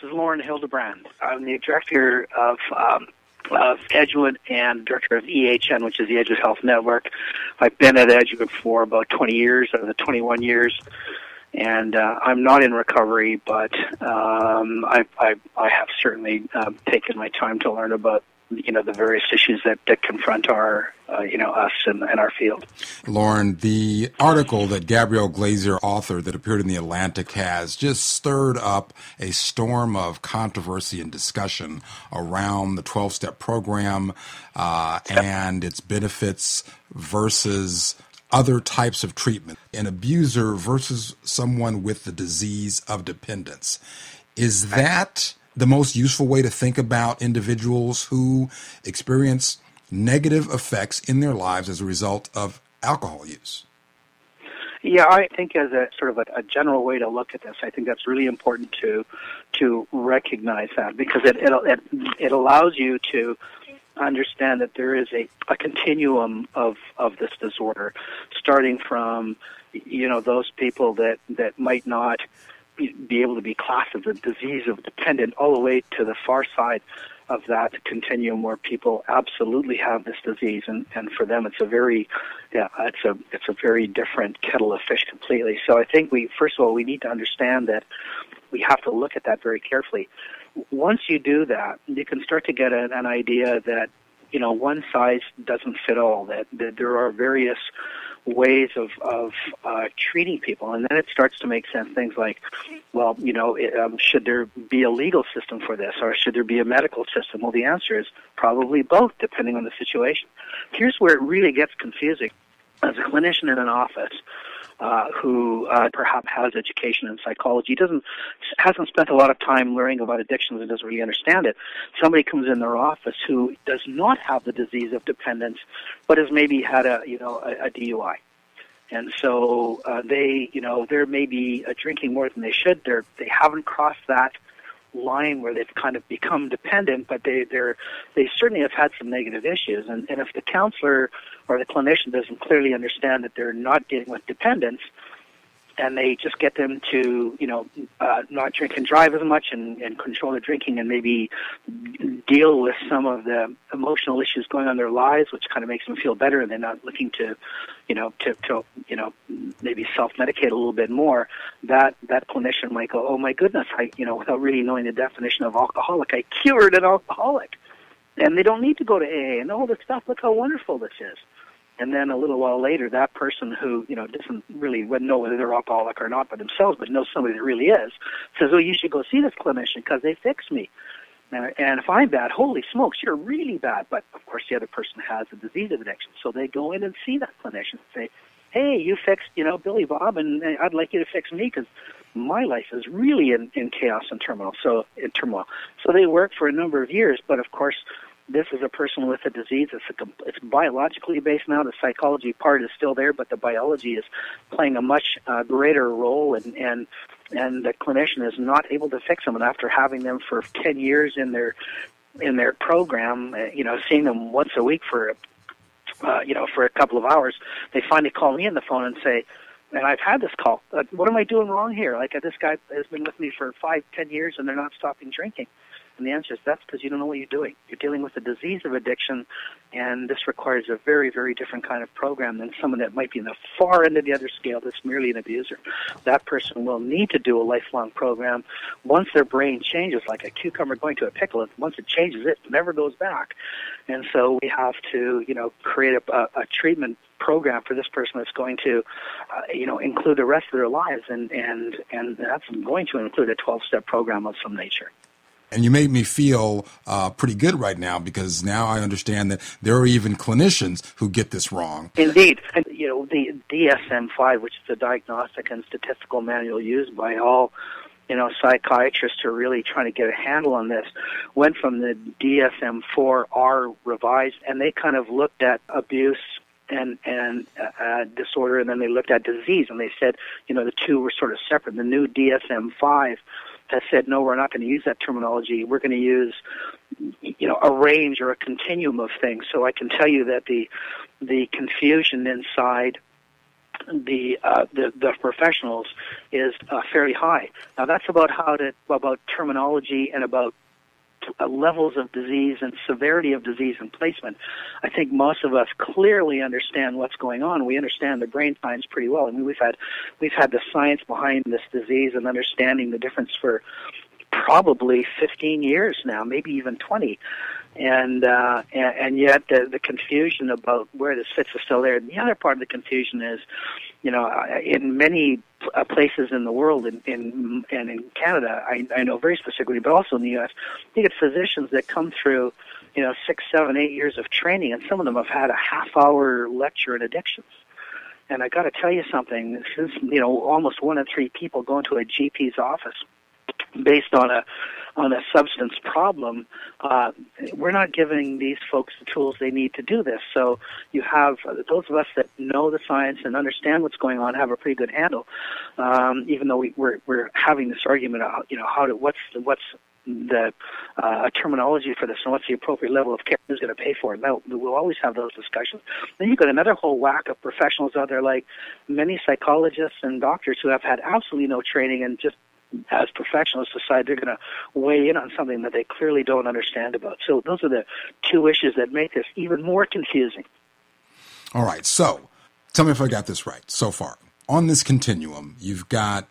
This is Lorne Hildebrand. I'm the director of Edgewood and director of EHN, which is the Edgewood Health Network. I've been at Edgewood for about 20 years, out of the 21 years, and I'm not in recovery, but I have certainly taken my time to learn about the various issues that confront our us and our field. Lorne, the article that Gabrielle Glazer authored that appeared in The Atlantic has just stirred up a storm of controversy and discussion around the 12-step program and its benefits versus other types of treatment, an abuser versus someone with the disease of dependence. Is that the most useful way to think about individuals who experience negative effects in their lives as a result of alcohol use? Yeah, I think as a sort of a general way to look at this, I think that's really important to recognize that, because it allows you to understand that there is a continuum of this disorder, starting from those people that might not be able to be classed as a disease of dependent, all the way to the far side of that continuum where people absolutely have this disease, and for them it's a very different kettle of fish completely. So I think first of all we need to understand that we have to look at that very carefully. Once you do that, you can start to get an idea that one size doesn't fit all, that there are various ways of treating people, and then it starts to make sense. Things like, well, should there be a legal system for this, or should there be a medical system? Well, the answer is probably both, depending on the situation. Here's where it really gets confusing. As a clinician in an office who perhaps has education in psychology, hasn't spent a lot of time learning about addictions and doesn't really understand it. Somebody comes in their office who does not have the disease of dependence, but has maybe had a DUI, and so they're maybe drinking more than they should. They haven't crossed that line where they've kind of become dependent, but they certainly have had some negative issues. And if the counselor or the clinician doesn't clearly understand that they're not dealing with dependence, and they just get them to not drink and drive as much and control their drinking, and maybe deal with some of the emotional issues going on in their lives, which kind of makes them feel better, and they're not looking to maybe self-medicate a little bit more, that clinician might go, oh my goodness, without really knowing the definition of alcoholic, I cured an alcoholic. And they don't need to go to AA and all this stuff. Look how wonderful this is. And then a little while later, that person who, doesn't really know whether they're alcoholic or not by themselves, but knows somebody that really is, says, oh, you should go see this clinician because they fixed me. And if I'm bad, holy smokes, you're really bad. But, of course, the other person has a disease of addiction. So they go in and see that clinician and say, hey, you fixed, Billy Bob, and I'd like you to fix me because my life is really in chaos and turmoil. So they work for a number of years, but, of course, this is a person with a disease. It's biologically based now. The psychology part is still there, but the biology is playing a much greater role, and the clinician is not able to fix them. And after having them for 10 years in their program, seeing them once a week for a couple of hours, they finally call me on the phone and say, and I've had this call, what am I doing wrong here? Like, this guy has been with me for 5-10 years and they're not stopping drinking. And the answer is that's because you don't know what you're doing. You're dealing with a disease of addiction, and this requires a very, very different kind of program than someone that might be in the far end of the other scale that's merely an abuser. That person will need to do a lifelong program. Once their brain changes, like a cucumber going to a pickle, once it changes, it never goes back. And so we have to, create a treatment program for this person that's going to, include the rest of their lives, and that's going to include a 12-step program of some nature. And you made me feel pretty good right now, because now I understand that there are even clinicians who get this wrong. Indeed. And, the DSM-5, which is the Diagnostic and Statistical Manual used by all, psychiatrists who are really trying to get a handle on this, went from the DSM-4R revised, and they kind of looked at abuse and disorder, and then they looked at disease, and they said, the two were sort of separate. The new DSM-5 has said, no, we're not going to use that terminology. We're going to use, a range or a continuum of things. So I can tell you that the confusion inside the professionals is fairly high. Now that's about about terminology and about levels of disease and severity of disease and placement. I think most of us clearly understand what's going on. We understand the brain science pretty well. I mean, we've had the science behind this disease and understanding the difference for probably 15 years now, maybe even 20. And yet the confusion about where this fits is still there. And the other part of the confusion is, in many places in the world, and in Canada, I know very specifically, but also in the U.S., you get physicians that come through, 6, 7, 8 years of training, and some of them have had a half-hour lecture in addictions. And I got to tell you something. Since almost 1 in 3 people go into a GP's office based on a substance problem, we're not giving these folks the tools they need to do this. So you have those of us that know the science and understand what's going on have a pretty good handle, even though we're having this argument about what's the terminology for this and what's the appropriate level of care, who's going to pay for it. Now, we'll always have those discussions. Then you've got another whole whack of professionals out there, like many psychologists and doctors who have had absolutely no training and just as professionals decide they're going to weigh in on something that they clearly don't understand about. So those are the two issues that make this even more confusing. All right. So tell me if I got this right so far. On this continuum, you've got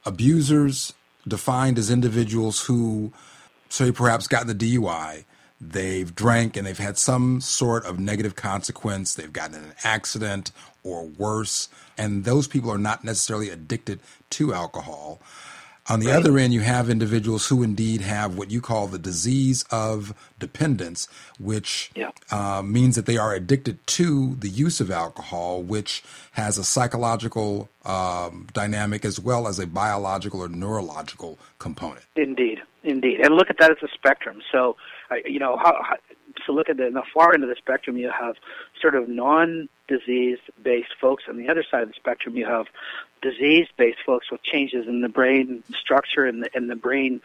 abusers defined as individuals who, say, perhaps got the DUI, they've drank and they've had some sort of negative consequence, they've gotten in an accident or worse, and those people are not necessarily addicted to alcohol. On the other end, you have individuals who indeed have what you call the disease of dependence, which means that they are addicted to the use of alcohol, which has a psychological dynamic as well as a biological or neurological component. Indeed. And look at that as a spectrum. So, so look at the far end of the spectrum, you have sort of non-disease-based folks. On the other side of the spectrum, you have disease-based folks with changes in the brain structure and the brain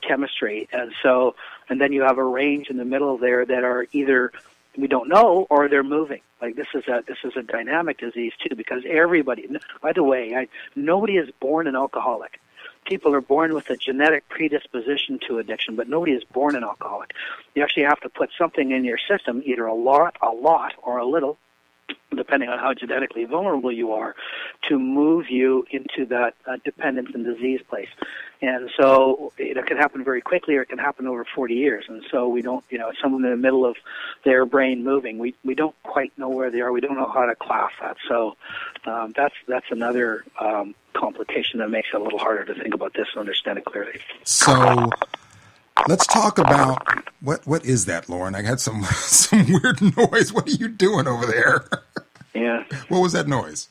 chemistry. And then you have a range in the middle there that are either we don't know or they're moving. Like this is a dynamic disease too, because everybody. By the way, nobody is born an alcoholic. People are born with a genetic predisposition to addiction, but nobody is born an alcoholic. You actually have to put something in your system, either a lot, or a little, depending on how genetically vulnerable you are, to move you into that dependence and disease place. And so it can happen very quickly, or it can happen over 40 years. And so we don't, someone in the middle of their brain moving, we don't quite know where they are. We don't know how to class that. So that's another complication that makes it a little harder to think about this and understand it clearly. So let's talk about what is that, Lorne? I had some weird noise. What are you doing over there? Yeah. What was that noise?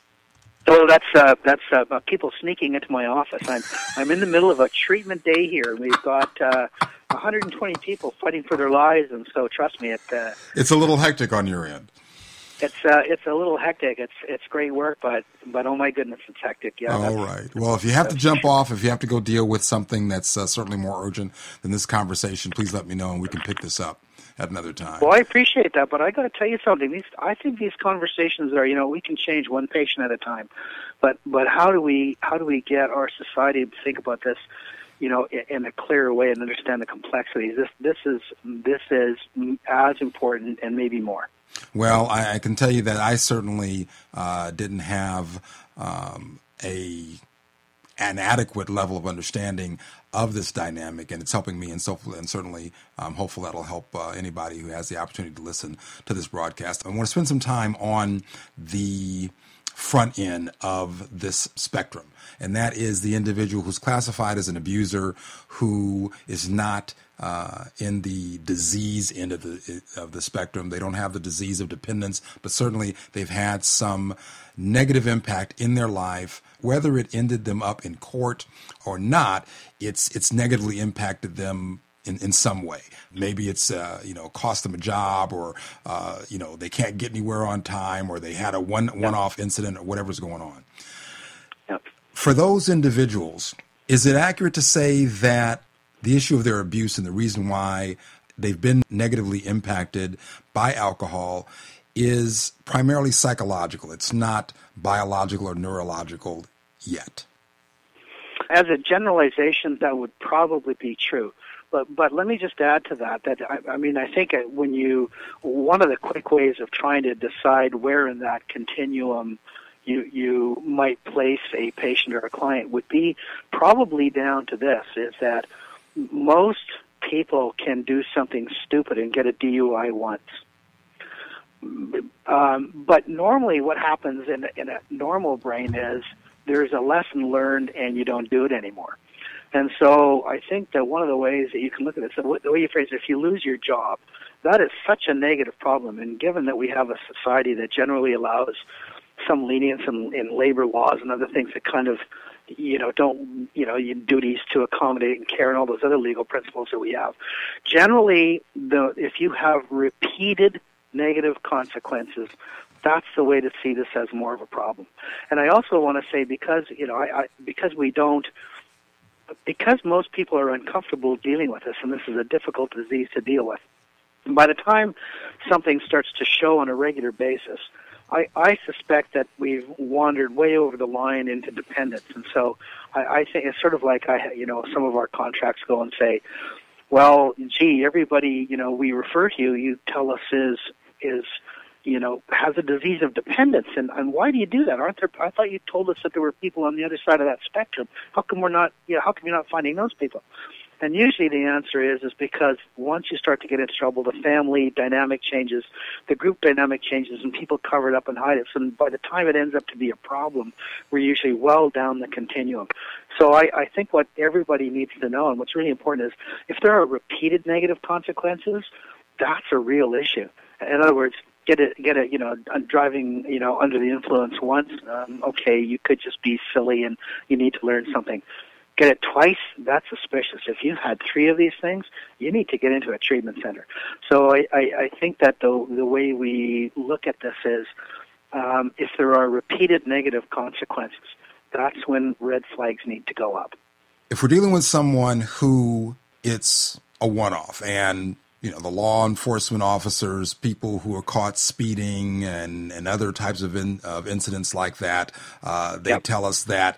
So that's people sneaking into my office. I'm in the middle of a treatment day here, and we've got 120 people fighting for their lives, and so trust me, it's a little hectic on your end. It's a little hectic. It's great work, but oh my goodness, it's hectic. Yeah. All right. Well, if you have to jump off, if you have to go deal with something that's certainly more urgent than this conversation, please let me know and we can pick this up at another time. Well, I appreciate that, but I got to tell you something. I think these conversations are, we can change one patient at a time, but how do we get our society to think about this, in a clearer way and understand the complexities? This is as important and maybe more. Well, I can tell you that I certainly didn't have an adequate level of understanding of this dynamic, and it's helping me, and certainly I'm hopeful that'll help anybody who has the opportunity to listen to this broadcast. I want to spend some time on the front end of this spectrum, and that is the individual who's classified as an abuser who is not in the disease end of the spectrum. They don't have the disease of dependence, but certainly they've had some negative impact in their life. Whether it ended them up in court or not, it's negatively impacted them in some way. Maybe it's cost them a job, or they can't get anywhere on time, or they had a one-off incident, or whatever's going on. Yep. For those individuals, is it accurate to say that the issue of their abuse and the reason why they've been negatively impacted by alcohol is primarily psychological. It's not biological or neurological yet. As a generalization, that would probably be true. But let me just add to that I think one of the quick ways of trying to decide where in that continuum you might place a patient or a client would be probably down to this, is that most people can do something stupid and get a DUI once. But normally what happens in a normal brain is there's a lesson learned and you don't do it anymore. And so I think that one of the ways that you can look at it, so the way you phrase it, if you lose your job, that is such a negative problem. And given that we have a society that generally allows some lenience in labor laws and other things that kind of, don't, duties to accommodate and care and all those other legal principles that we have. Generally, if you have repeated negative consequences, that's the way to see this as more of a problem. And I also want to say because most people are uncomfortable dealing with this, and this is a difficult disease to deal with, and by the time something starts to show on a regular basis, I suspect that we've wandered way over the line into dependence. And so I think it's sort of like some of our contracts go and say, well, gee, everybody, we refer to you tell us is has a disease of dependence, and why do you do that? Aren't there? I thought you told us that there were people on the other side of that spectrum. How come we're not? How come you're not finding those people? And usually the answer is because once you start to get into trouble, the family dynamic changes, the group dynamic changes, and people cover it up and hide it. So by the time it ends up to be a problem, we're usually well down the continuum. So I think what everybody needs to know, and what's really important, is if there are repeated negative consequences, that's a real issue. In other words, get it, driving, under the influence once, okay, you could just be silly and you need to learn something. Get it twice, that's suspicious. If you've had 3 of these things, you need to get into a treatment center. So I think that the way we look at this is if there are repeated negative consequences, that's when red flags need to go up. If we're dealing with someone who it's a one-off and the law enforcement officers, people who are caught speeding and other types of incidents like that, they tell us that,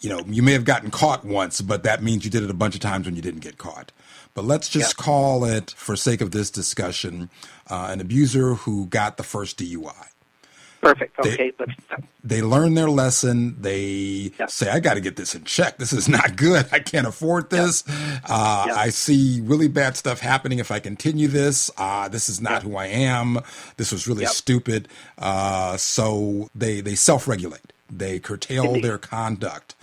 you may have gotten caught once, but that means you did it a bunch of times when you didn't get caught. But let's just call it, for sake of this discussion, an abuser who got the first DUI. Perfect. Okay. They learn their lesson. They say, I got to get this in check. This is not good. I can't afford this. I see really bad stuff happening if I continue this. This is not who I am. This was really stupid. So they self-regulate. They curtail their conduct.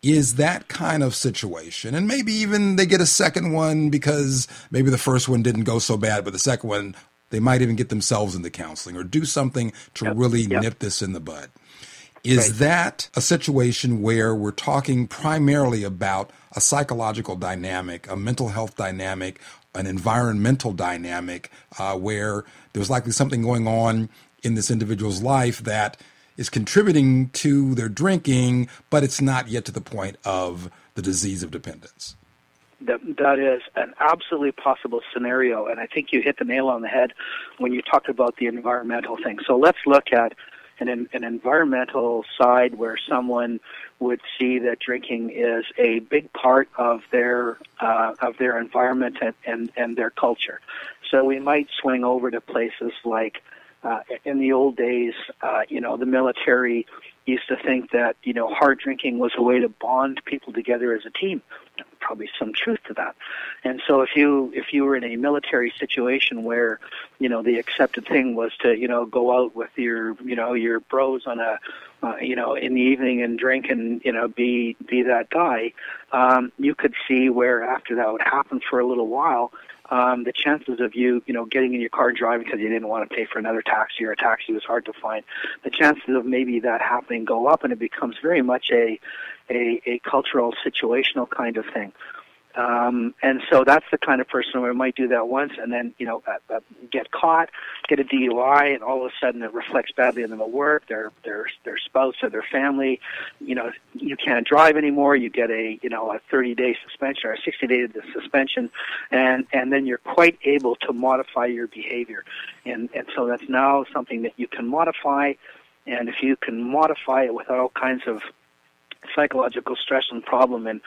Is that kind of situation, and maybe even they get a second one because maybe the first one didn't go so bad, but the second one, they might even get themselves into counseling or do something to really nip this in the bud. Is that a situation where we're talking primarily about a psychological dynamic, a mental health dynamic, an environmental dynamic, where there's likely something going on in this individual's life that is contributing to their drinking, but it's not yet to the point of the disease of dependence? That is an absolutely possible scenario, and I think you hit the nail on the head when you talked about the environmental thing. So let's look at an environmental side where someone would see that drinking is a big part of their environment and their culture. So we might swing over to places like in the old days, the military used to think that, hard drinking was a way to bond people together as a team. Probably some truth to that. And so if you were in a military situation where, the accepted thing was to, go out with your bros on in the evening and drink and, be that guy, you could see where after that would happen for a little while, the chances of you, getting in your car and driving because you didn't want to pay for another taxi or a taxi was hard to find, the chances of maybe that happening go up, and it becomes very much a cultural, situational kind of thing. And so that's the kind of person who might do that once and then, get caught, get a DUI, and all of a sudden it reflects badly on them at work, their spouse or their family. You can't drive anymore. You get a 30-day suspension or a 60-day suspension, and then you're quite able to modify your behavior. And so that's now something that you can modify, and if you can modify it without all kinds of psychological stress and problem and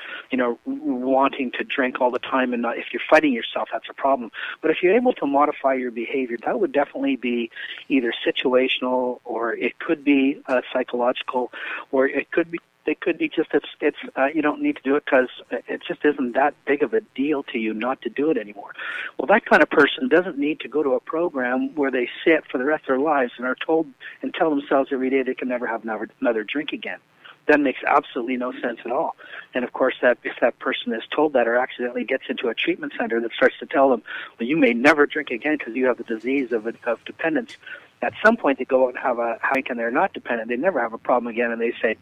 wanting to drink all the time, and not, if you're fighting yourself, that's a problem. But if you're able to modify your behavior, that would definitely be either situational, or it could be psychological, or it could be just it's you don't need to do it because it just isn't that big of a deal to you not to do it anymore. Well, that kind of person doesn't need to go to a program where they sit for the rest of their lives and are told and tell themselves every day they can never have another drink again. That makes absolutely no sense at all. And of course, that if that person is told that or accidentally gets into a treatment center that starts to tell them, well, you may never drink again because you have the disease of dependence, at some point they go out and have a drink and they're not dependent. They never have a problem again, and they say,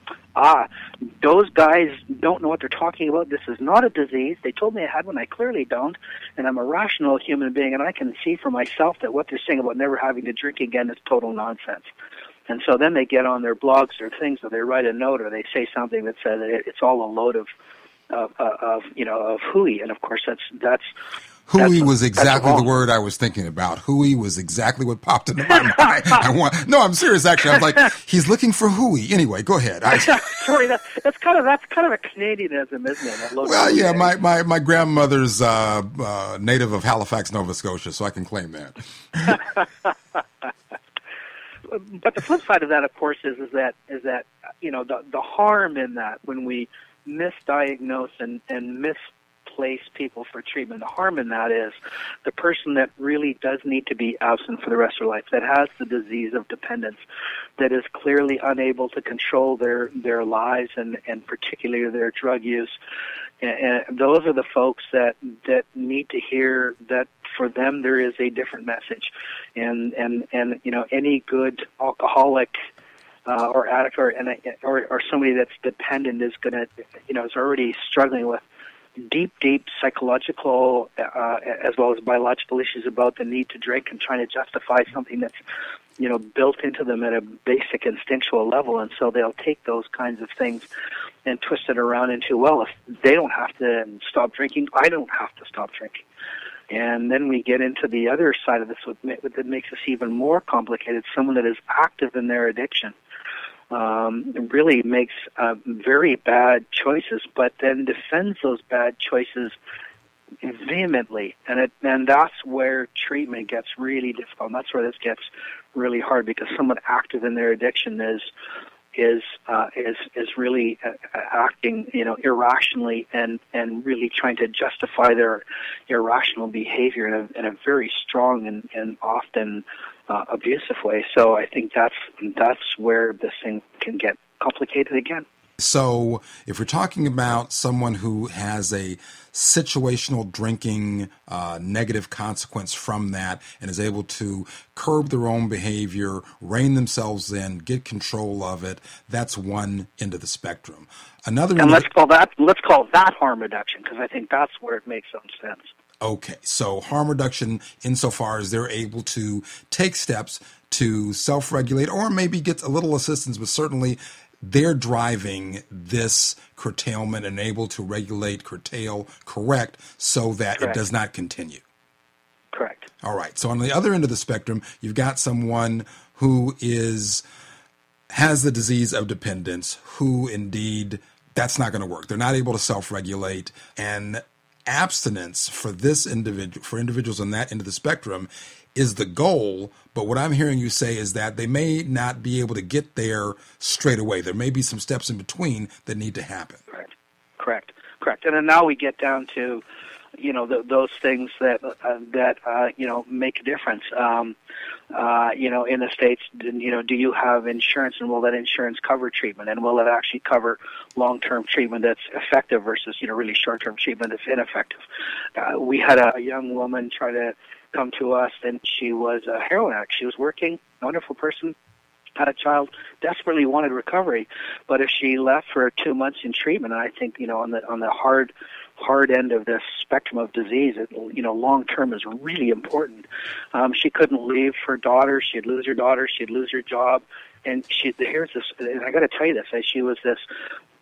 those guys don't know what they're talking about. This is not a disease. They told me I had one. I clearly don't, and I'm a rational human being, and I can see for myself that what they're saying about never having to drink again is total nonsense. And so then they get on their blogs or things, or they write a note, or they say something that says it's all a load of hooey. And of course, that's hooey was exactly the word I was thinking about. Hooey was exactly what popped into my mind. No, I'm serious. Actually, I was like, he's looking for hooey. Anyway, go ahead. Sorry, that's kind of a Canadianism, isn't it? Well, yeah, my grandmother's native of Halifax, Nova Scotia, so I can claim that. But the flip side of that, of course, is that the harm in that when we misdiagnose and misplace people for treatment, the harm in that is the person that really does need to be absent for the rest of their life, that has the disease of dependence, that is clearly unable to control their lives and particularly their drug use. And those are the folks that need to hear that for them there is a different message, and any good alcoholic or addict or somebody that's dependent is gonna is already struggling with deep psychological as well as biological issues about the need to drink and trying to justify something that's built into them at a basic instinctual level, and so they'll take those kinds of things and twist it around into, well, if they don't have to stop drinking, I don't have to stop drinking. And then we get into the other side of this that makes this even more complicated. Someone that is active in their addiction really makes very bad choices, but then defends those bad choices vehemently, and that's where treatment gets really difficult. And that's where this gets really hard, because someone active in their addiction is really acting irrationally and really trying to justify their irrational behavior in a very strong and often abusive way. So I think that's where this thing can get complicated again. So if we're talking about someone who has a situational drinking negative consequence from that and is able to curb their own behavior, rein themselves in, get control of it, that's one end of the spectrum. Another, and let's call that harm reduction, because I think that's where it makes some sense. Okay, so harm reduction insofar as they're able to take steps to self-regulate or maybe get a little assistance, but certainly they're driving this curtailment and able to regulate, curtail, correct, so that Correct. It does not continue. Correct. All right. So on the other end of the spectrum, you've got someone who has the disease of dependence, who indeed that's not going to work. They're not able to self-regulate, and abstinence for individuals on that end of the spectrum is the goal. But what I'm hearing you say is that they may not be able to get there straight away. There may be some steps in between that need to happen. Correct. And then now we get down to, those things that make a difference. In the States, do you have insurance, and will that insurance cover treatment, and will it actually cover long-term treatment that's effective versus, really short-term treatment that's ineffective? We had a young woman try to come to us, and she was a heroin addict. She was working, wonderful person, had a child, desperately wanted recovery, but if she left for 2 months in treatment, and I think, on the hard end of this spectrum of disease, long term is really important. She couldn't leave her daughter. She'd lose her daughter. She'd lose her job. And here's this, and I got to tell you this, she was this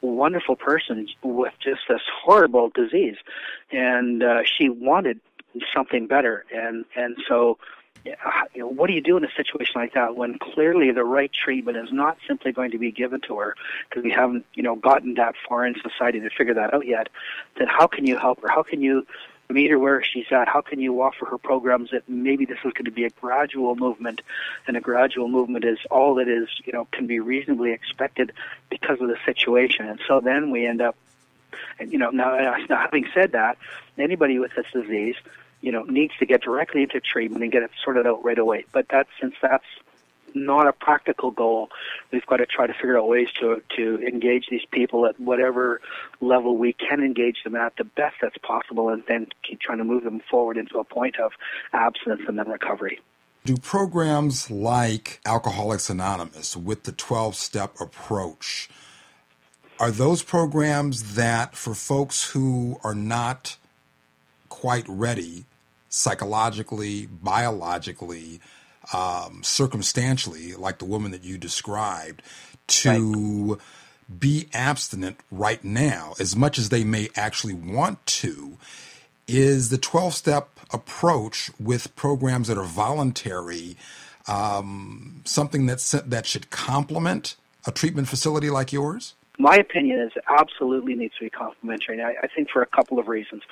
wonderful person with just this horrible disease, and she wanted something better. And so, what do you do in a situation like that when clearly the right treatment is not simply going to be given to her because we haven't, gotten that far in society to figure that out yet? Then how can you help her? How can you meet her where she's at? How can you offer her programs that maybe this is going to be a gradual movement, and a gradual movement is all that is, can be reasonably expected because of the situation. And so then we end up, now having said that, anybody with this disease, needs to get directly into treatment and get it sorted out right away. But since that's not a practical goal, we've got to try to figure out ways to engage these people at whatever level we can engage them at the best that's possible, and then keep trying to move them forward into a point of abstinence and then recovery. Do programs like Alcoholics Anonymous with the 12-step approach, are those programs that for folks who are not quite ready psychologically, biologically, circumstantially, like the woman that you described, to be abstinent right now, as much as they may actually want to? Is the 12-step approach with programs that are voluntary something that should complement a treatment facility like yours? My opinion is it absolutely needs to be complementary. I think for a couple of reasons.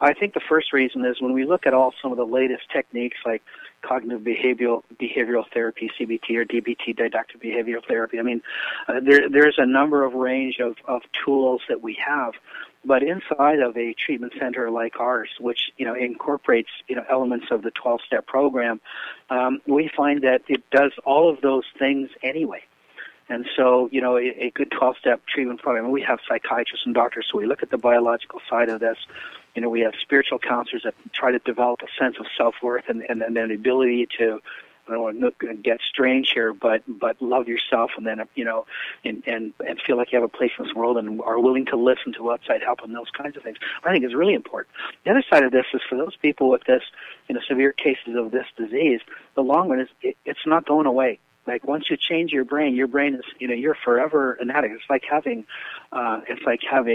I think the first reason is when we look at some of the latest techniques like cognitive behavioral therapy, CBT or DBT, didactic behavioral therapy. I mean, there's a number of range of tools that we have. But inside of a treatment center like ours, which incorporates elements of the 12-step program, we find that it does all of those things anyway. And so, a good 12-step treatment program, we have psychiatrists and doctors, so we look at the biological side of this. We have spiritual counselors that try to develop a sense of self-worth and an ability to, I don't want to get strange here, but love yourself, and then, and feel like you have a place in this world and are willing to listen to outside help and those kinds of things. I think is really important. The other side of this is for those people with this, severe cases of this disease, the long run is it's not going away. Like once you change your brain is, you're forever an addict. It's like having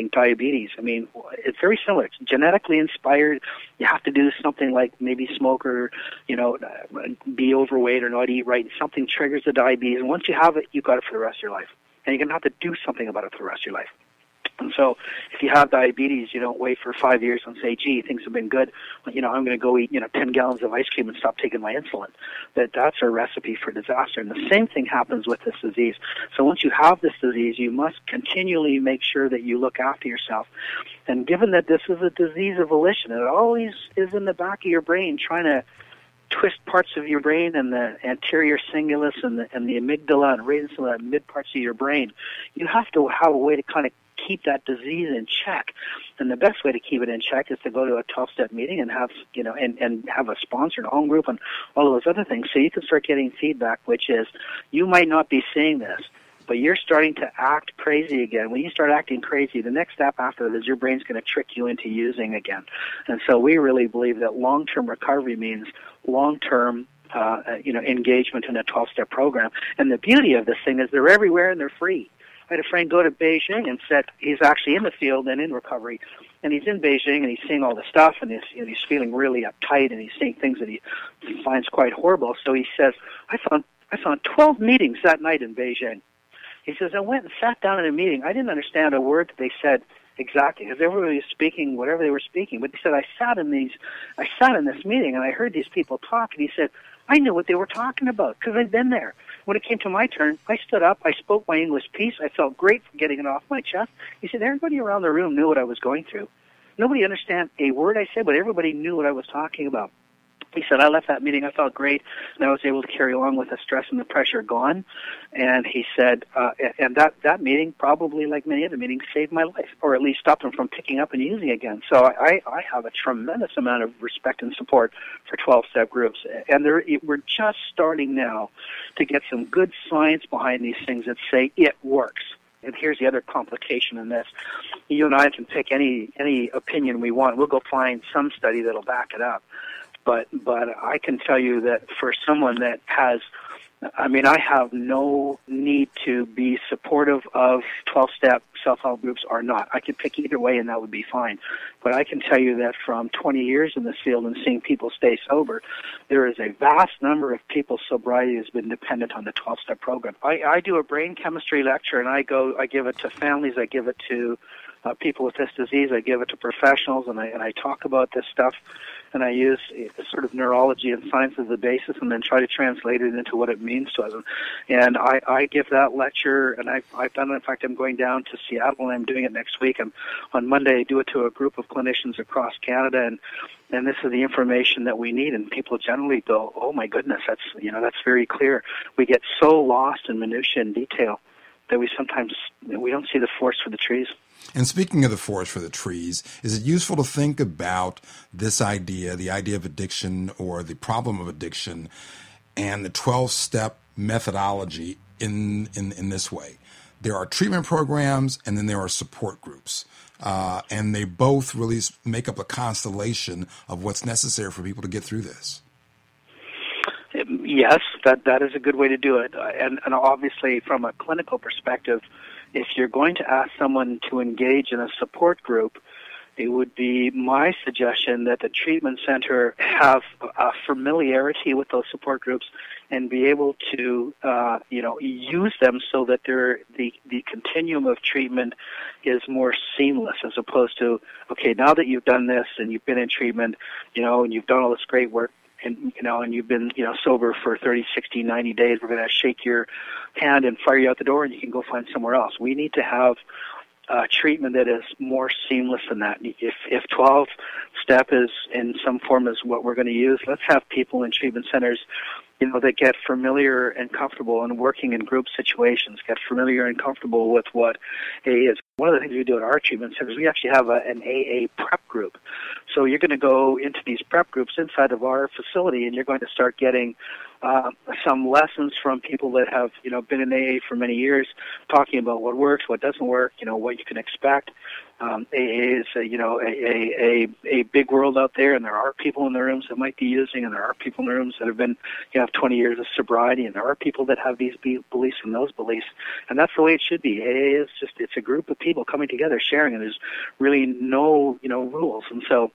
diabetes. I mean, it's very similar. It's genetically inspired. You have to do something like maybe smoke or, be overweight or not eat right. Something triggers the diabetes. And once you have it, you've got it for the rest of your life. And you're going to have to do something about it for the rest of your life. And so if you have diabetes, you don't wait for 5 years and say, gee, things have been good. I'm going to go eat, 10 gallons of ice cream and stop taking my insulin. That's a recipe for disaster. And the same thing happens with this disease. So once you have this disease, you must continually make sure that you look after yourself. And given that this is a disease of volition, it always is in the back of your brain trying to twist parts of your brain and the anterior cingulus and the amygdala and raise some of the mid parts of your brain. You have to have a way to kind of keep that disease in check. And the best way to keep it in check is to go to a 12-step meeting and have, and have a sponsored home group and all of those other things. So you can start getting feedback, which is you might not be seeing this, but you're starting to act crazy again. When you start acting crazy, the next step after that is your brain's going to trick you into using again. And so we really believe that long-term recovery means long-term engagement in a 12-step program. And the beauty of this thing is they're everywhere and they're free. I had a friend go to Beijing and said he's actually in the field and in recovery, and he's in Beijing and he's seeing all the stuff and he's feeling really uptight and he's seeing things that he finds quite horrible. So he says, I found 12 meetings that night in Beijing. He says, I went and sat down in a meeting. I didn't understand a word that they said exactly because everybody was speaking whatever they were speaking. But he said, I sat in this meeting and I heard these people talk, and he said, I knew what they were talking about because I'd been there. When it came to my turn, I stood up, I spoke my English piece, I felt great for getting it off my chest. He said, everybody around the room knew what I was going through. Nobody understand a word I said, but everybody knew what I was talking about. He said, I left that meeting, I felt great, and I was able to carry along with the stress and the pressure gone. And he said, and that meeting, probably like many other meetings, saved my life, or at least stopped him from picking up and using again. So I have a tremendous amount of respect and support for 12-step groups. And we're just starting now to get some good science behind these things that say it works. And here's the other complication in this. You and I can pick any opinion we want. We'll go find some study that'll back it up. But I can tell you that for someone that has, I have no need to be supportive of 12-step self-help groups or not. I could pick either way and that would be fine. But I can tell you that from 20 years in this field and seeing people stay sober, there is a vast number of people's sobriety has been dependent on the 12-step program. I do a brain chemistry lecture and I give it to families, I give it to people with this disease, I give it to professionals, and I talk about this stuff, and I use sort of neurology and science as the basis, and then try to translate it into what it means to us. And I give that lecture, and I've done it. In fact, I'm going down to Seattle, and I'm doing it next week. And on Monday, I do it to a group of clinicians across Canada, and this is the information that we need. And people generally go, "Oh my goodness, that's very clear." We get so lost in minutia and detail that we don't see the forest for the trees. And speaking of the forest for the trees, is it useful to think about this idea, the idea of addiction or the problem of addiction, and the 12-step methodology in this way? There are treatment programs, and then there are support groups. And they both really make up a constellation of what's necessary for people to get through this. Yes, that is a good way to do it. And obviously, from a clinical perspective, if you're going to ask someone to engage in a support group, it would be my suggestion that the treatment center have a familiarity with those support groups and be able to, use them so that the continuum of treatment is more seamless, as opposed to, okay, now that you've done this and you've been in treatment, and you've done all this great work, and you've been sober for 30, 60, 90 days, we're going to shake your hand and fire you out the door, and you can go find somewhere else. We need to have treatment that is more seamless than that. If 12-step is in some form is what we're going to use, let's have people in treatment centers that get familiar and comfortable in working in group situations, get familiar and comfortable with what AA is. One of the things we do at our treatment centers, we actually have an AA prep group. So you're going to go into these prep groups inside of our facility, and you're going to start getting some lessons from people that have, been in AA for many years, talking about what works, what doesn't work, what you can expect. AA is, a big world out there, and there are people in the rooms that might be using, and there are people in the rooms that have been, have 20 years of sobriety, and there are people that have these beliefs and those beliefs, and that's the way it should be. AA is it's a group of people coming together, sharing, and there's really no, rules, and so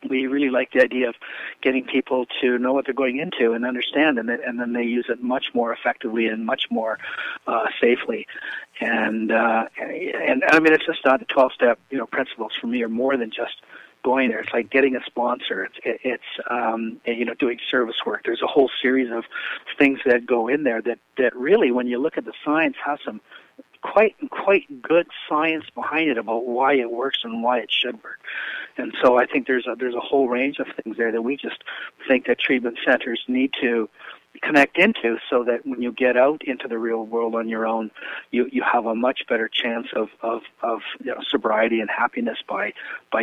we really like the idea of getting people to know what they're going into and understand, and then they use it much more effectively and much more safely. And it's just not the 12-step principles for me are more than just going there. It's like getting a sponsor. It's doing service work. There's a whole series of things that go in there that really, when you look at the science, has some quite good science behind it about why it works and why it should work. And so I think there's a whole range of things there that we just think that treatment centers need to connect into, so that when you get out into the real world on your own, you have a much better chance of sobriety and happiness by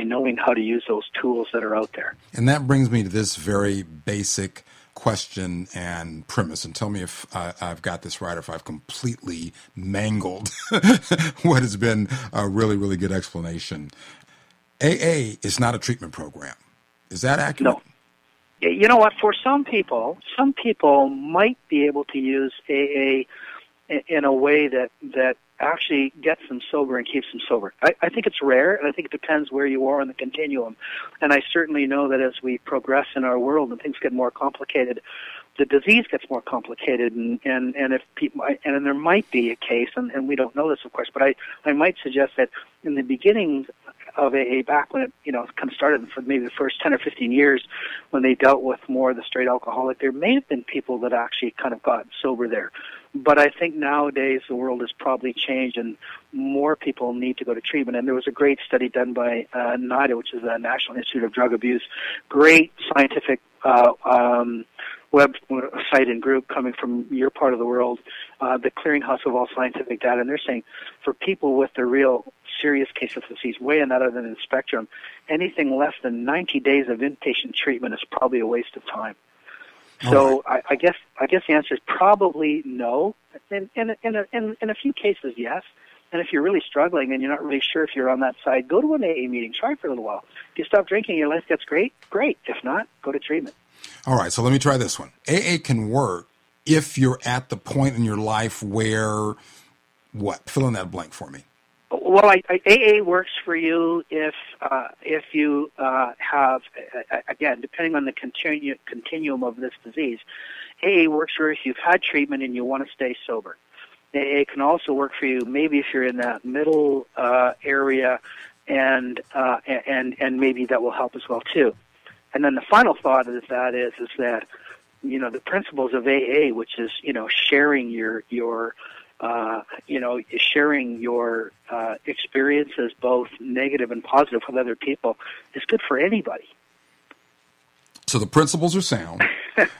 knowing how to use those tools that are out there. And that brings me to this very basic question and premise, and tell me if I've got this right or if I've completely mangled what has been a really, really good explanation. AA is not a treatment program. Is that accurate? No. You know what? For some people might be able to use AA in a way that actually gets them sober and keeps them sober. I think it's rare, and I think it depends where you are on the continuum. And I certainly know that as we progress in our world and things get more complicated, the disease gets more complicated, and if people, and there might be a case, and we don't know this, of course, but I might suggest that in the beginning of AA, back when it kind of started for maybe the first 10 or 15 years, when they dealt with more of the straight alcoholic, there may have been people that actually kind of got sober there. But I think nowadays the world has probably changed, and more people need to go to treatment. And there was a great study done by NIDA, which is the National Institute of Drug Abuse, great scientific website and group coming from your part of the world, the clearinghouse of all scientific data. And they're saying for people with the real serious case of disease, way on that other than the spectrum, anything less than 90 days of inpatient treatment is probably a waste of time. So right. I guess the answer is probably no. In a few cases, yes. And if you're really struggling and you're not really sure if you're on that side, go to an AA meeting. Try for a little while. If you stop drinking, your life gets great. If not, go to treatment. All right, so let me try this one. AA can work if you're at the point in your life where what? Fill in that blank for me. Well, AA works for you if you have, again, depending on the continuum of this disease, AA works for you if you've had treatment and you want to stay sober. AA can also work for you maybe if you're in that middle area, and maybe that will help as well too. And then the final thought is that the principles of AA, which is sharing your sharing your experiences, both negative and positive, with other people, is good for anybody. So the principles are sound,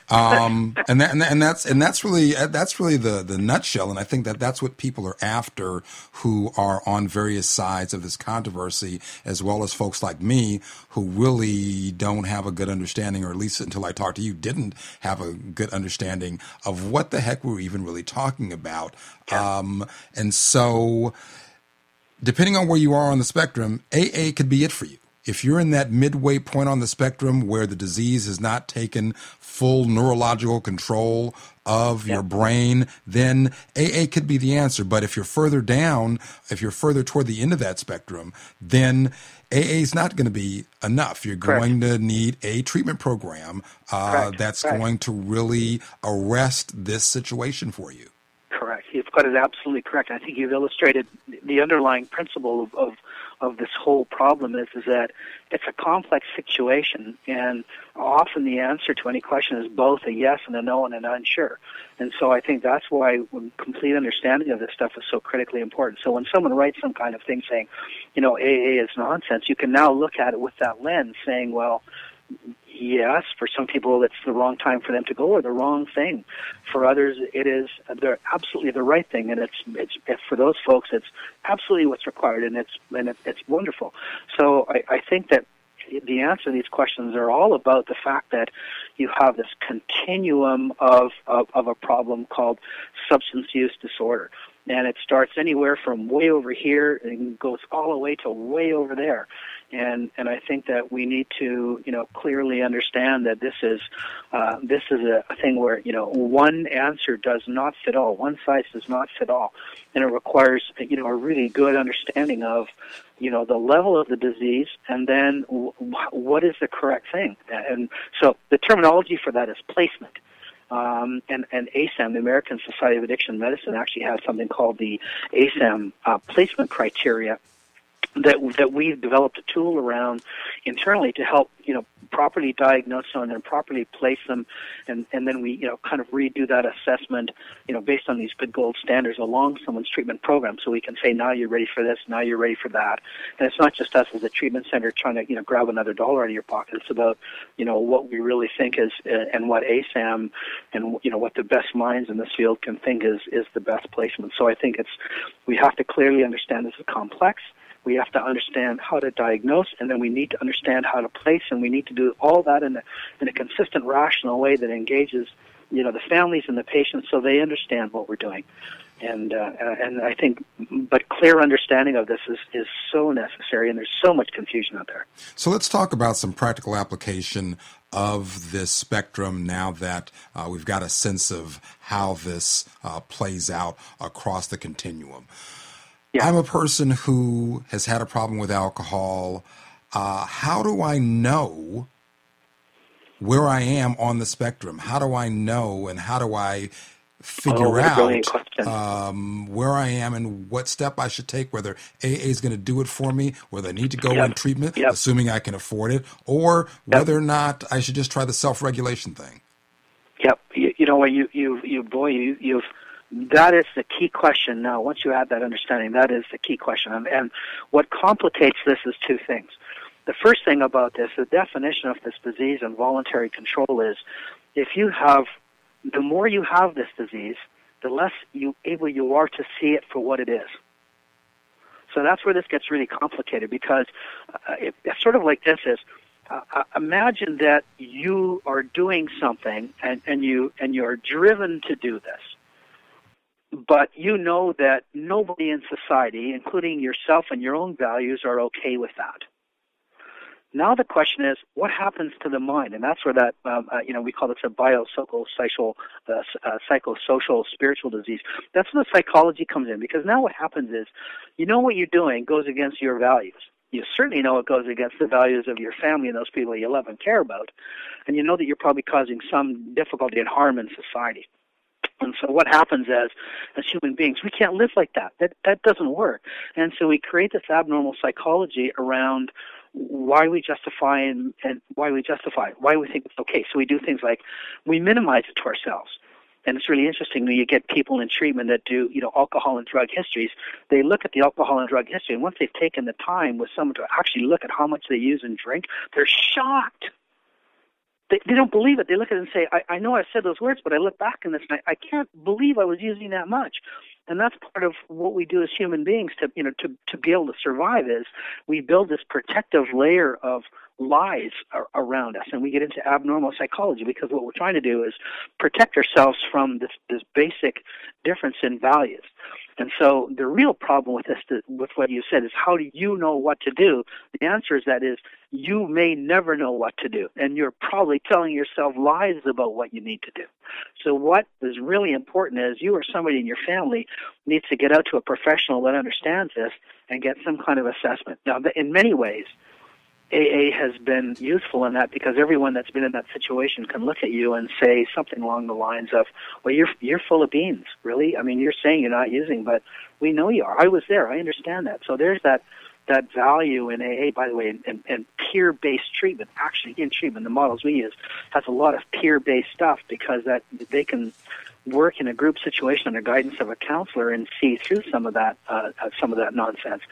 and that's really the nutshell. And I think that's what people are after, who are on various sides of this controversy, as well as folks like me who really don't have a good understanding, or at least until I talked to you, didn't have a good understanding of what the heck we're even really talking about. Yeah. And so, depending on where you are on the spectrum, AA could be it for you. If you're in that midway point on the spectrum where the disease has not taken full neurological control of your brain, then AA could be the answer. But if you're further down, if you're further toward the end of that spectrum, then AA is not going to be enough. You're going to need a treatment program that's going to really arrest this situation for you. Correct. You've got it absolutely correct. I think you've illustrated the underlying principle of this whole problem is that it's a complex situation, and often the answer to any question is both a yes and a no and an unsure. And so I think that's why complete understanding of this stuff is so critically important. So when someone writes some kind of thing saying, AA is nonsense, you can now look at it with that lens saying, well, yes, for some people it's the wrong time for them to go, or the wrong thing. For others, they're absolutely the right thing, and it's for those folks, it's absolutely what's required, and it's wonderful. So I think that the answer to these questions are all about the fact that you have this continuum of a problem called substance use disorder. And it starts anywhere from way over here and goes all the way to way over there. And I think that we need to, clearly understand that this is a thing where, one answer does not fit all. One size does not fit all. And it requires, a really good understanding of, the level of the disease, and then what is the correct thing. And so the terminology for that is placement. And ASAM, the American Society of Addiction Medicine, actually has something called the ASAM placement criteria that we've developed a tool around internally to help, properly diagnose them and properly place them, and then we, kind of redo that assessment, based on these good gold standards along someone's treatment program. So we can say, now you're ready for this, now you're ready for that. And it's not just us as a treatment center trying to, grab another dollar out of your pocket. It's about, what we really think is, and what ASAM and, what the best minds in this field can think is the best placement. So I think we have to clearly understand this is complex. We have to understand how to diagnose, and then we need to understand how to place, and we need to do all that in a consistent, rational way that engages, the families and the patients, so they understand what we're doing. And I think, but clear understanding of this is so necessary, and there's so much confusion out there. So let's talk about some practical application of this spectrum now that we've got a sense of how this plays out across the continuum. Yeah. I'm a person who has had a problem with alcohol. How do I know where I am on the spectrum? How do I know, and how do I figure out where I am and what step I should take, whether AA is going to do it for me, whether I need to go in treatment, assuming I can afford it, or whether or not I should just try the self-regulation thing? Yep. You've That is the key question now. Once you have that understanding, that is the key question. And what complicates this is two things. The first thing about this, the definition of this disease and voluntary control is, the more you have this disease, the less able you are to see it for what it is. So that's where this gets really complicated, because it's sort of like this is, imagine that you are doing something and you're driven to do this. But you know that nobody in society, including yourself and your own values, are okay with that. Now the question is, what happens to the mind? And that's where that, we call this a biopsychosocial, psychosocial spiritual disease. That's where the psychology comes in, because now what happens is, you know what you're doing goes against your values. You certainly know it goes against the values of your family and those people you love and care about. And you know that you're probably causing some difficulty and harm in society. And so what happens as human beings, we can't live like that. That doesn't work. And so we create this abnormal psychology around why we justify and why we think it's okay. So we do things like we minimize it to ourselves. And it's really interesting when you get people in treatment that do, alcohol and drug histories. They look at the alcohol and drug history, and once they've taken the time with someone to actually look at how much they use and drink, they're shocked. They don't believe it. They look at it and say, I know I said those words, but I look back in this and I can't believe I was using that much. And that's part of what we do as human beings to be able to survive, is we build this protective layer of lies around us, and we get into abnormal psychology, because what we're trying to do is protect ourselves from this basic difference in values. And so the real problem with this, with what you said, is how do you know what to do? The answer is you may never know what to do, and you're probably telling yourself lies about what you need to do. So what is really important is you or somebody in your family needs to get out to a professional that understands this and get some kind of assessment. Now, in many ways, AA has been useful in that, because everyone that's been in that situation can look at you and say something along the lines of, well, you're full of beans, really? I mean, you're saying you're not using, but we know you are. I was there. I understand that. So there's that value in AA, by the way, and peer-based treatment. Actually, in treatment, the models we use has a lot of peer-based stuff, because that they can work in a group situation under guidance of a counselor and see through some of that nonsense.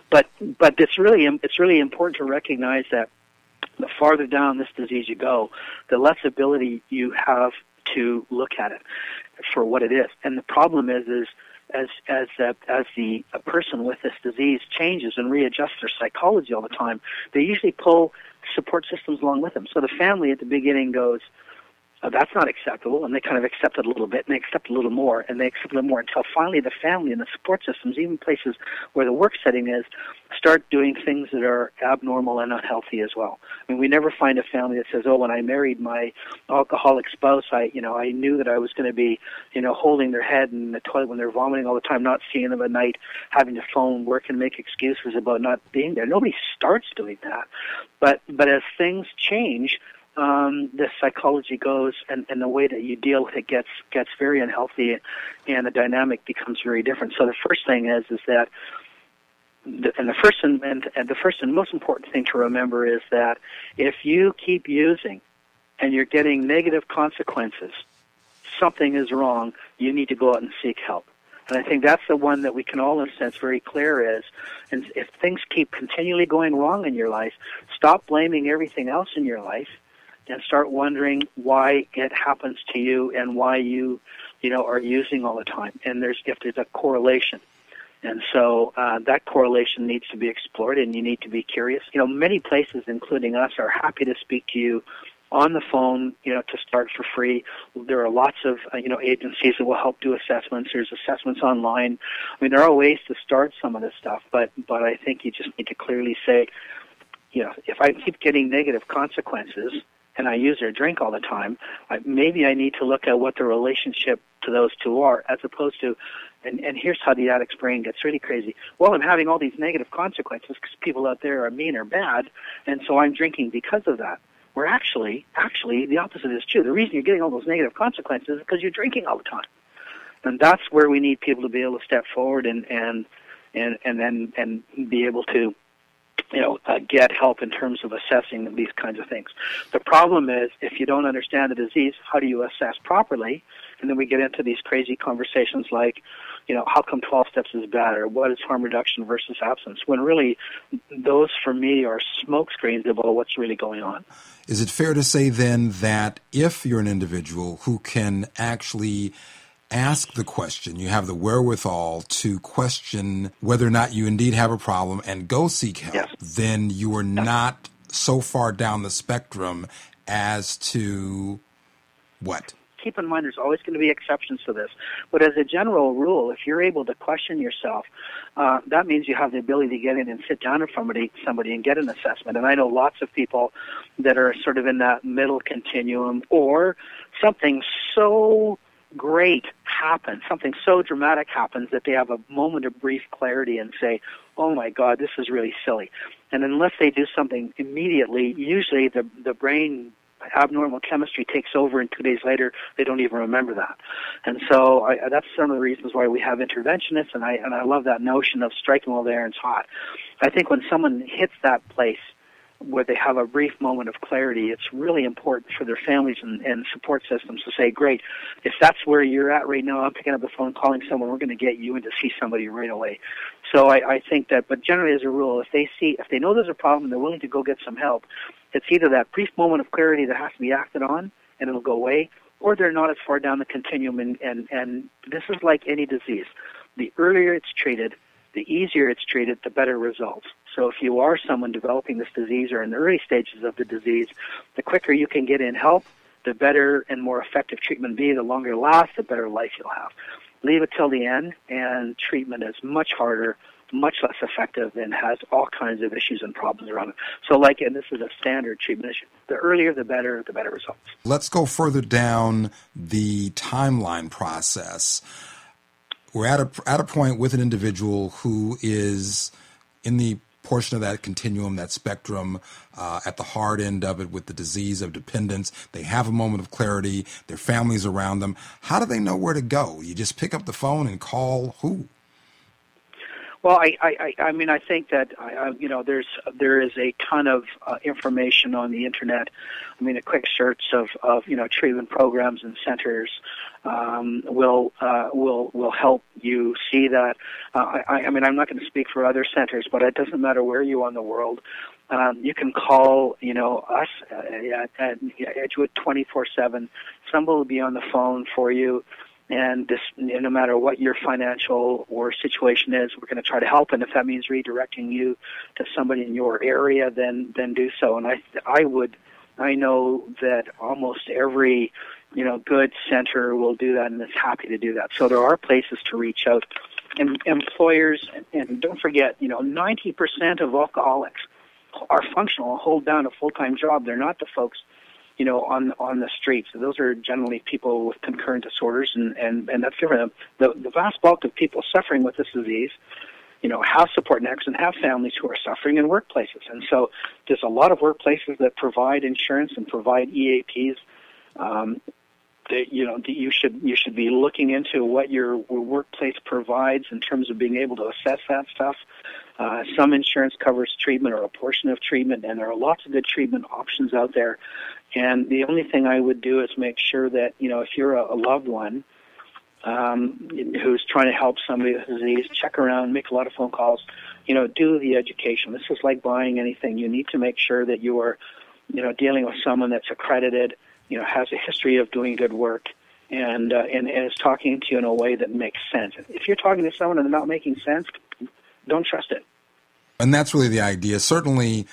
But it's really important to recognize that the farther down this disease you go, the less ability you have to look at it for what it is. And the problem is as a person with this disease changes and readjusts their psychology all the time, they usually pull support systems along with them. So the family at the beginning goes, oh, that's not acceptable, and they kind of accept it a little bit, and they accept a little more, and they accept a little more, until finally the family and the support systems, even places where the work setting is, start doing things that are abnormal and unhealthy as well. I mean, we never find a family that says, oh, when I married my alcoholic spouse, I knew that I was going to be, holding their head in the toilet when they're vomiting all the time, not seeing them at night, having to phone work and make excuses about not being there. Nobody starts doing that. But as things change, the psychology goes, and the way that you deal with it gets very unhealthy, and the dynamic becomes very different. So the first thing is that, the first and most important thing to remember is that if you keep using and you're getting negative consequences, something is wrong. You need to go out and seek help. And I think that's the one that we can all, in a sense, very clear is, and if things keep continually going wrong in your life, stop blaming everything else in your life, and start wondering why it happens to you and why you are using all the time. And if there's a correlation. And so that correlation needs to be explored, and you need to be curious. Many places, including us, are happy to speak to you on the phone, to start for free. There are lots of, agencies that will help do assessments. There's assessments online. I mean, there are ways to start some of this stuff, but I think you just need to clearly say, if I keep getting negative consequences, and I use or drink all the time, maybe I need to look at what the relationship to those two are, as opposed to, and here's how the addict's brain gets really crazy. Well, I'm having all these negative consequences because people out there are mean or bad, and so I'm drinking because of that. Where actually, the opposite is true. The reason you're getting all those negative consequences is because you're drinking all the time. And that's where we need people to be able to step forward and be able to get help in terms of assessing these kinds of things. The problem is, if you don't understand the disease, how do you assess properly? And then we get into these crazy conversations like, how come 12 steps is bad, or what is harm reduction versus absence, when really those, for me, are smoke screens about what's really going on. Is it fair to say then that if you're an individual who can actually ask the question, you have the wherewithal to question whether or not you indeed have a problem and go seek help, Yes. then you are not so far down the spectrum as to what? Keep in mind, there's always going to be exceptions to this. But as a general rule, if you're able to question yourself, that means you have the ability to get in and sit down in front of somebody and get an assessment. And I know lots of people that are sort of in that middle continuum, or something so great happens, something so dramatic happens that they have a moment of brief clarity and say, oh my God, this is really silly. And unless they do something immediately, usually the brain abnormal chemistry takes over, and 2 days later they don't even remember that. And so that's some of the reasons why we have interventionists, and I love that notion of striking while the iron's hot. I think when someone hits that place where they have a brief moment of clarity, it's really important for their families and support systems to say, great, if that's where you're at right now, I'm picking up the phone, calling someone, we're going to get you in to see somebody right away. So I think that, but generally as a rule, if they know there's a problem and they're willing to go get some help, it's either that brief moment of clarity that has to be acted on and it'll go away, or they're not as far down the continuum, and this is like any disease. The earlier it's treated, the easier it's treated, the better results. So if you are someone developing this disease or in the early stages of the disease, the quicker you can get in help, the better and more effective treatment will be. The longer it lasts, the better life you'll have. Leave it till the end, and treatment is much harder, much less effective, and has all kinds of issues and problems around it. So and this is a standard treatment issue. The earlier, the better results. Let's go further down the timeline process. We're at a point with an individual who is in the portion of that continuum, that spectrum, at the hard end of it with the disease of dependence. They have a moment of clarity. Their family's around them. How do they know where to go? You just pick up the phone and call who? Well, I think that there is a ton of information on the internet. I mean, a quick search of treatment programs and centers will help you see that. I'm not going to speak for other centers, but it doesn't matter where you are in the world. You can call us at Edgewood 24/7. Somebody will be on the phone for you. And no matter what your financial or situation is, we're going to try to help. And if that means redirecting you to somebody in your area, then do so. And I know that almost every good center will do that and is happy to do that. So there are places to reach out. And employers, and don't forget, 90% of alcoholics are functional and hold down a full-time job. They're not the folks on the streets. So those are generally people with concurrent disorders, and that's different. The vast bulk of people suffering with this disease, have support networks and have families who are suffering in workplaces. And so there's a lot of workplaces that provide insurance and provide EAPs. That you should be looking into what your workplace provides in terms of being able to assess that stuff. Some insurance covers treatment or a portion of treatment, and there are lots of good treatment options out there. And the only thing I would do is make sure that, if you're a loved one who's trying to help somebody with disease, check around, make a lot of phone calls, do the education. This is like buying anything. You need to make sure that you are, dealing with someone that's accredited, has a history of doing good work, and is talking to you in a way that makes sense. If you're talking to someone and they're not making sense, don't trust it. And that's really the idea. Certainly,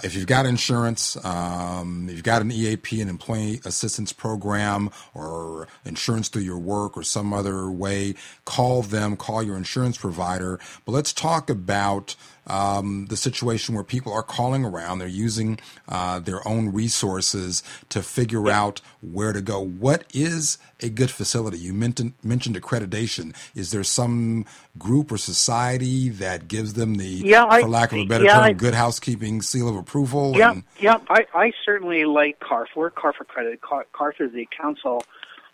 if you've got insurance, you've got an EAP, an employee assistance program, or insurance through your work or some other way, call them, call your insurance provider. But let's talk about the situation where people are calling around. They're using their own resources to figure out where to go. What is a good facility? You mentioned accreditation. Is there some group or society that gives them the, for lack of a better term, good housekeeping seal of approval? I certainly like CARF. We're CARF accredited. CARF is the Council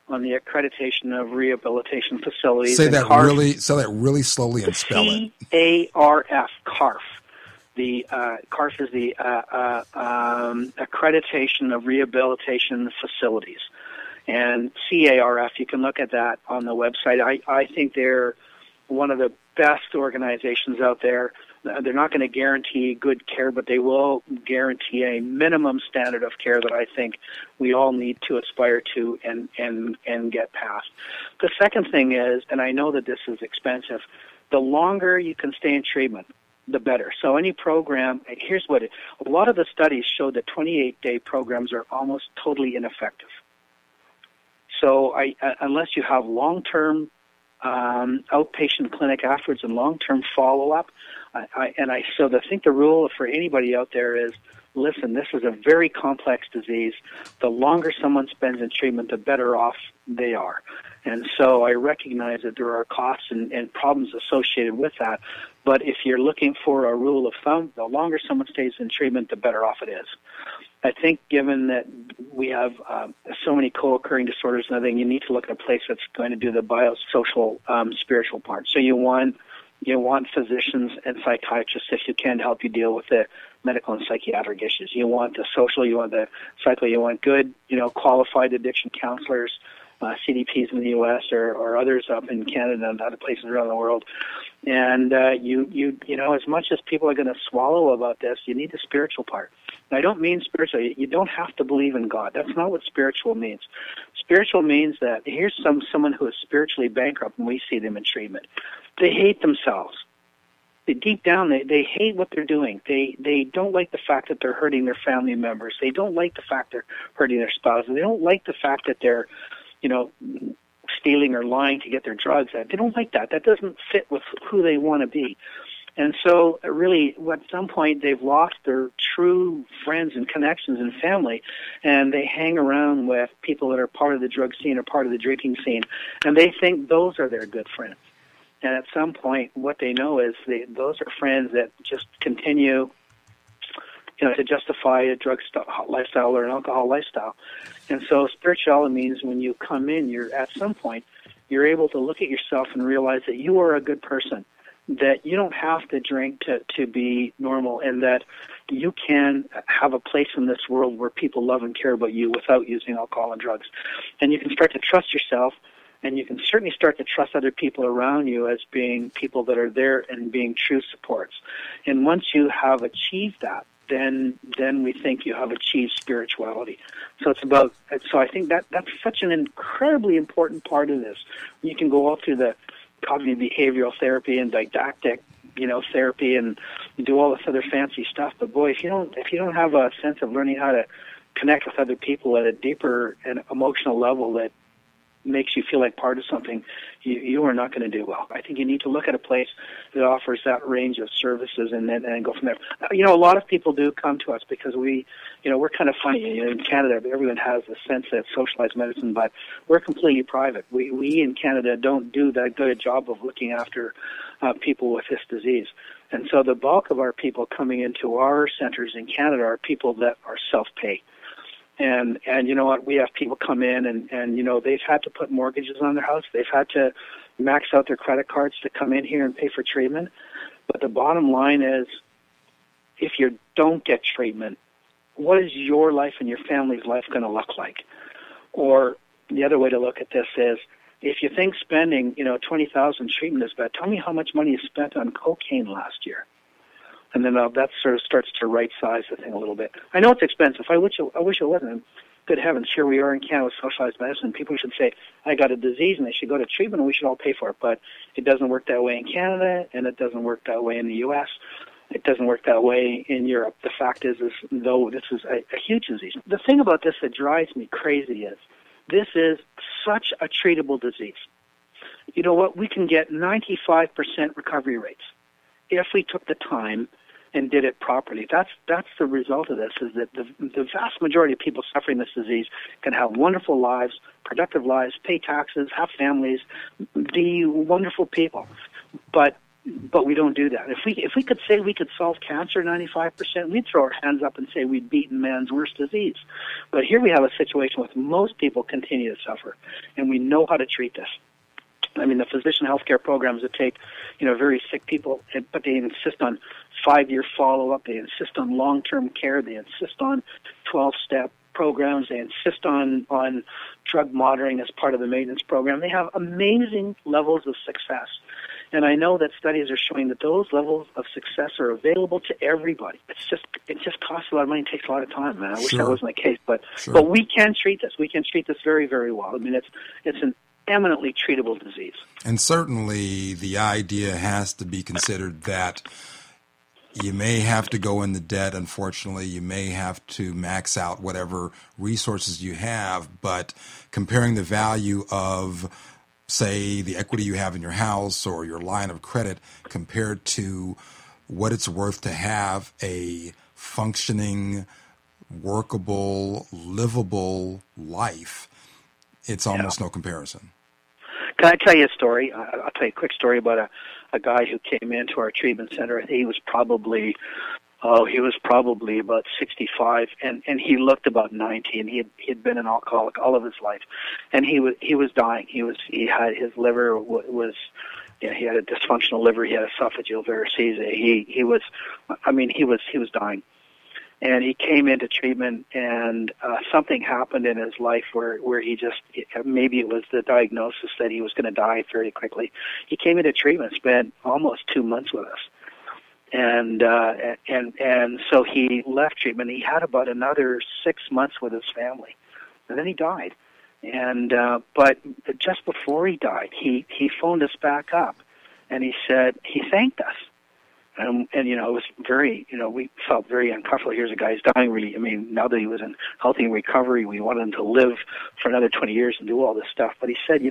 on the Accreditation of Rehabilitation Facilities. Say that really slowly and spell it. CARF, CARF. The CARF is the Accreditation of Rehabilitation Facilities. And CARF, you can look at that on the website. I think they're one of the best organizations out there. They're not going to guarantee good care, but they will guarantee a minimum standard of care that I think we all need to aspire to and get past. The second thing is, and I know that this is expensive, the longer you can stay in treatment, the better. So any program, here's what a lot of the studies show that 28-day programs are almost totally ineffective. So unless you have long-term outpatient clinic afterwards and long-term follow-up, I think the rule for anybody out there is, listen, this is a very complex disease. The longer someone spends in treatment, the better off they are. And so I recognize that there are costs and problems associated with that. But if you're looking for a rule of thumb, the longer someone stays in treatment, the better off it is. I think given that we have so many co-occurring disorders and everything, you need to look at a place that's going to do the biosocial, spiritual part. So you want physicians and psychiatrists, if you can, to help you deal with the medical and psychiatric issues. You want the social, you want the psycho, you want good, qualified addiction counselors, CDPs in the U.S. or others up in Canada and other places around the world. And as much as people are going to swallow about this, you need the spiritual part. And I don't mean spiritual. You don't have to believe in God. That's not what spiritual means. Spiritual means that here's someone who is spiritually bankrupt, and we see them in treatment. They hate themselves. Deep down, they hate what they're doing. They don't like the fact that they're hurting their family members. They don't like the fact they're hurting their spouse. They don't like the fact that they're stealing or lying to get their drugs. They don't like that. That doesn't fit with who they want to be. And so really, at some point, they've lost their true friends and connections and family, and they hang around with people that are part of the drug scene or part of the drinking scene, and they think those are their good friends. And at some point, what they know is those are friends that just continue to justify a drug lifestyle or an alcohol lifestyle. And so spirituality means when you come in, at some point, you're able to look at yourself and realize that you are a good person, that you don't have to drink to be normal, and that you can have a place in this world where people love and care about you without using alcohol and drugs. And you can start to trust yourself, and you can certainly start to trust other people around you as being people that are there and being true supports. And once you have achieved that, then we think you have achieved spirituality. So I think that's such an incredibly important part of this. You can go all through the cognitive behavioral therapy and didactic, therapy, and do all this other fancy stuff. But boy, if you don't have a sense of learning how to connect with other people at a deeper and emotional level that makes you feel like part of something, you are not going to do well. I think you need to look at a place that offers that range of services and then go from there. A lot of people do come to us because we're kind of funny. In Canada, everyone has a sense of socialized medicine, but we're completely private. We in Canada don't do that good a job of looking after people with this disease. And so the bulk of our people coming into our centers in Canada are people that are self-pay. And you know what, we have people come in and they've had to put mortgages on their house. They've had to max out their credit cards to come in here and pay for treatment. But the bottom line is, if you don't get treatment, what is your life and your family's life going to look like? Or the other way to look at this is, if you think spending, $20,000 treatment is bad, tell me how much money you spent on cocaine last year. And then that sort of starts to right-size the thing a little bit. I know it's expensive. I wish it wasn't. Good heavens, here we are in Canada with socialized medicine. People should say, I got a disease, and they should go to treatment, and we should all pay for it. But it doesn't work that way in Canada, and it doesn't work that way in the U.S. It doesn't work that way in Europe. The fact is though this is a huge disease, the thing about this that drives me crazy is this is such a treatable disease. You know what? We can get 95% recovery rates if we took the time and did it properly. That's the result of this, is that the vast majority of people suffering this disease can have wonderful lives, productive lives, pay taxes, have families, be wonderful people. But we don't do that. If we could say we could solve cancer 95%, we'd throw our hands up and say we'd beaten man's worst disease. But here we have a situation where most people continue to suffer, and we know how to treat this. I mean, the physician healthcare programs that take, very sick people, but they insist on 5-year follow-up. They insist on long-term care. They insist on 12-step programs. They insist on drug monitoring as part of the maintenance program, they have amazing levels of success. And I know that studies are showing that those levels of success are available to everybody. It just costs a lot of money, takes a lot of time, man. I wish that wasn't the case, but we can treat this. We can treat this very, very well. I mean, it's an eminently treatable disease. And certainly the idea has to be considered that you may have to go into debt, unfortunately. You may have to max out whatever resources you have, but comparing the value of, say, the equity you have in your house or your line of credit compared to what it's worth to have a functioning, workable, livable life, it's almost no comparison. Can I tell you a story? I'll tell you a quick story about a guy who came into our treatment center. He was probably about 65, and he looked about 90, and he had been an alcoholic all of his life, and he was dying. He had his liver was. Yeah, he had a dysfunctional liver. He had esophageal varices. He was dying. And he came into treatment, and something happened in his life where he just, maybe it was the diagnosis that he was going to die very quickly. He came into treatment, spent almost 2 months with us. And so he left treatment. He had about another 6 months with his family, and then he died. And but just before he died, he phoned us back up, and he said he thanked us. And it was very, we felt very uncomfortable. Here's a guy who's dying. Really, I mean, now that he was in healthy recovery, we wanted him to live for another 20 years and do all this stuff. But he said,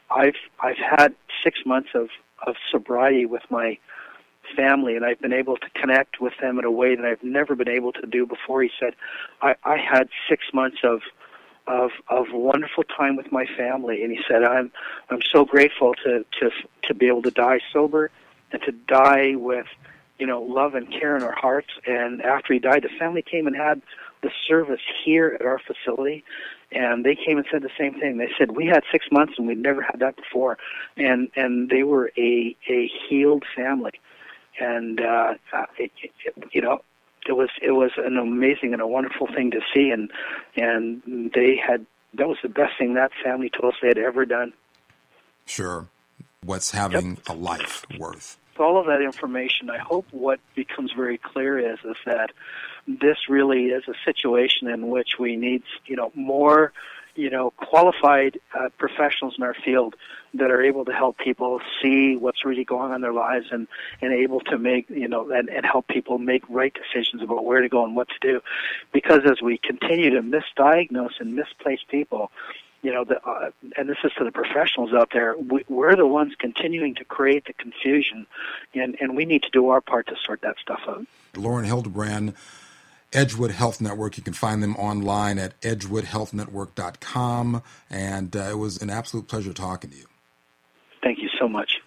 I've had 6 months of sobriety with my family, and I've been able to connect with them in a way that I've never been able to do before. He said, I had 6 months of wonderful time with my family, and he said, I'm so grateful to be able to die sober and to die with, love and care in our hearts. And after he died, the family came and had the service here at our facility, and they came and said the same thing. They said, we had 6 months and we'd never had that before, and they were a healed family. And it was an amazing and a wonderful thing to see, and that was the best thing that family told us they had ever done. Sure. What's having a life worth? With all of that information, I hope what becomes very clear is that this really is a situation in which we need, more, qualified professionals in our field that are able to help people see what's really going on in their lives and able to make, and help people make right decisions about where to go and what to do. Because as we continue to misdiagnose and misplace people, and this is to the professionals out there, we're the ones continuing to create the confusion, and we need to do our part to sort that stuff out. Lorne Hildebrand, Edgewood Health Network. You can find them online at edgewoodhealthnetwork.com, and it was an absolute pleasure talking to you. Thank you so much.